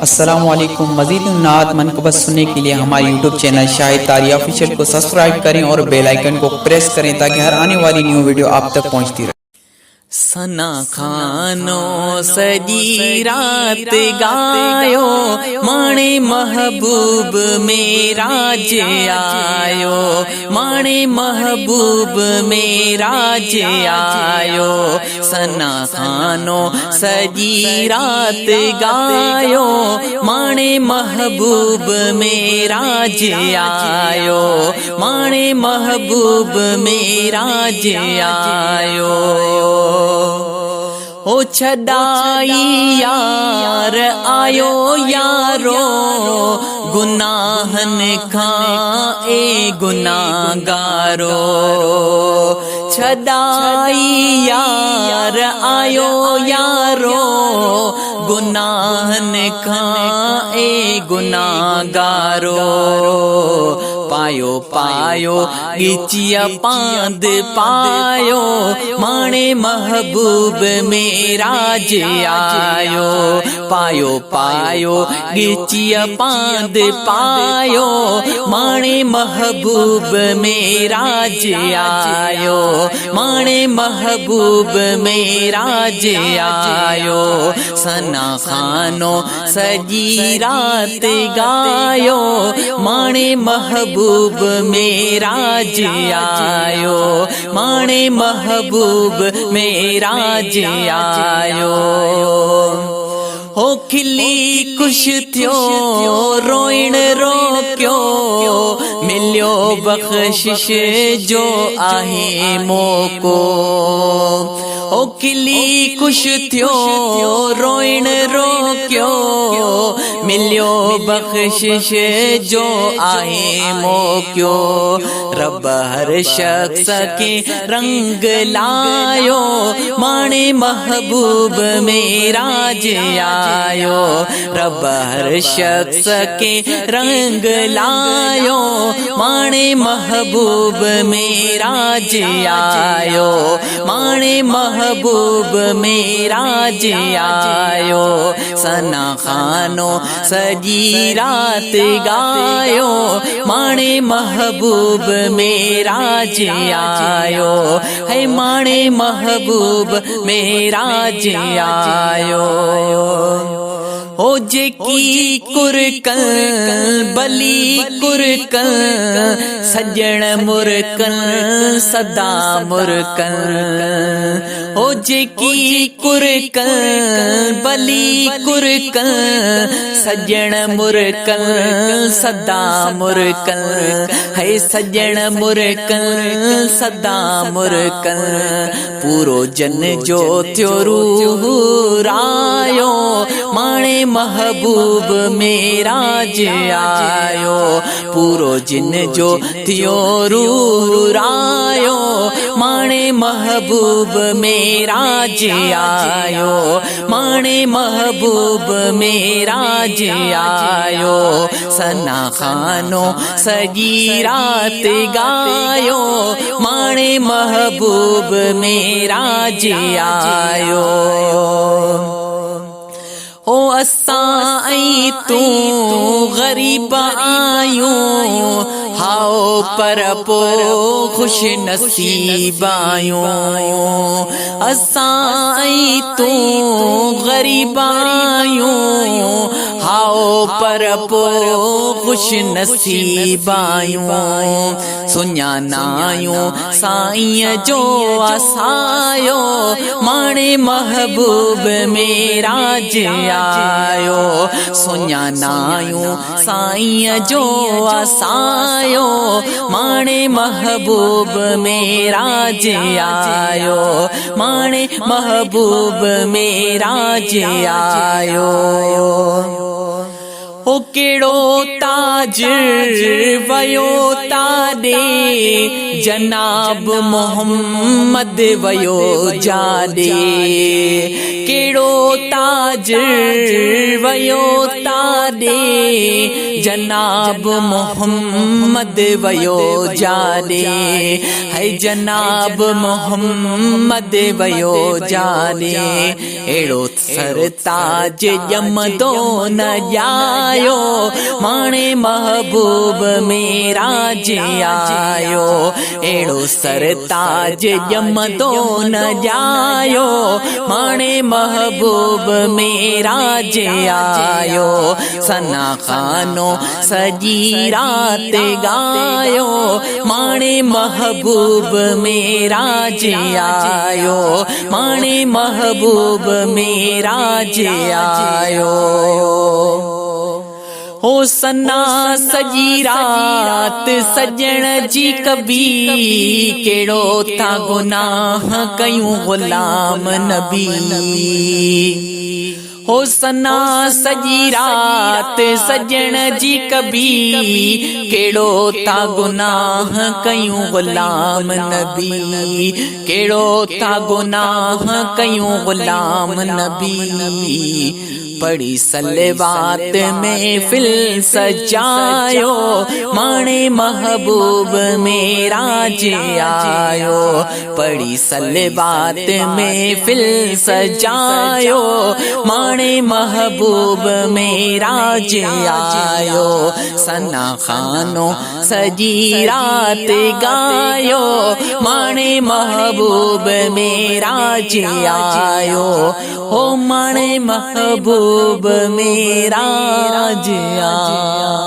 अस्सलामुअलैकुम। मज़ीद नात मनक़बत सुनने के लिए हमारे यूट्यूब चैनल शाहिद तारी ऑफिशियल को सब्सक्राइब करें और बेल आइकन को प्रेस करें ताकि हर आने वाली न्यू वीडियो आप तक पहुंचती रहे। सना खानो सजी रात गायो, माणे महबूब मेरा जे आयो, माणे महबूब मेरा जे आयो। सना खानो सजी रात गायो, माणे महबूब मेरा जे आयो, माणे महबूब मेरा जे आयो। ओ छदाई यार आयो यारो, गुनाहन खां ए गुनाहगारो। छदाई यार आयो यारो, गुनाहन खां ए गुनाहगारो। पायो पायो गिचिया पांद पायो, माणे महबूब मेरा जे आयो। पायो पायो गिचिया पांद पायो, माणे महबूब मेरा जे आयो, माणे महबूब मेरा जे आयो। सना खानो सजी रात गायो, माणे महबूब मेरा जे आयो, माणे महबूब मेरा जे आयो। हो खिली खुश थियो रोइण रोक्यो, मिलियो बख्शिश जो आहे मौको। ओ खिली खुश थियो रोइण रोक्यो, मिलियो बख्शिश जो आहे मौक्यो। रब हर शख्स के रंग लायो, माणे महबूब मेरा जे आयो। रब हर शख्स के रंग लायो, माणे महबूब मेरा जे आयो, माणे महबूब मेरा जे आयो। सना खानो सजी रात गायो, माणे महबूब मेरा जे आयो, है माणे महबूब मेरा जे आयो। ओ जेकी कुरकल बली कुरकल, सजण मुरकल सदा मुरकल। ओ जेकी कुरकल बली कुरकल, सजण मुरकल सदा मुरकल, है सजण मुरकल सदा मुरकल। पूरो जन जो थियो रूह रायो, माणे महबूब मेरा जे आयो। पूरो जिन जो थियो रूह रायो, माणे महबूब मेरा जे आयो, माणे महबूब मेरा जे आयो। सना खानो सजी रात गायो, माणे महबूब मेरा जे आयो। ओ असां ऐं तूं ग़रीब आयूं, हाओ पर पो खुश नसीब आयूं। असां ऐं तूं ग़रीब आयूं, हाओ पर पो खुश नसीब आयूं। सुञानायूं साईं जो असायो, माणे महबूब मेरा जे आयो। सुञानायूं साईं जो असायो, माणे महबूब मेरा जे आयो, माणे महबूब मेरा जे आयो। ओ केड़ो ताज वयो ताडे, जनाब मोहम्मद वयो जादे केड़ो ताज वयो तादे जनाब मोहम्मद वयो जादे है जनाब मोहम्मद वयो जादे एड़ो सरताज यमदो न जायो माणे महबूब मेरा जे आयो एड़ो सरताज यमदो न जायो माणे महबूब मेरा जे आयो सना खानो सजी रात गायो माणे महबूब मेरा जे आयो माणे महबूब मेरा जे आयो हो सना सजी रात सजण जी कबी केड़ो था गुनाह कयूं गुलाम नबी हो सना सजी रात सजण जी कबी केड़ो था गुनाह कयूं गुलाम नबी केड़ो था गुनाह कयूं गुलाम नबी पड़ी सलवात में फिल सजायो माणे महबूब मेरा जे आयो पड़ी सलवात में फिल सजायो माणे महबूब मेरा जे आयो सना खानो सजी रात गायो माणे महबूब मेरा जे आयो हो माणे महबूब मेरा जे आयो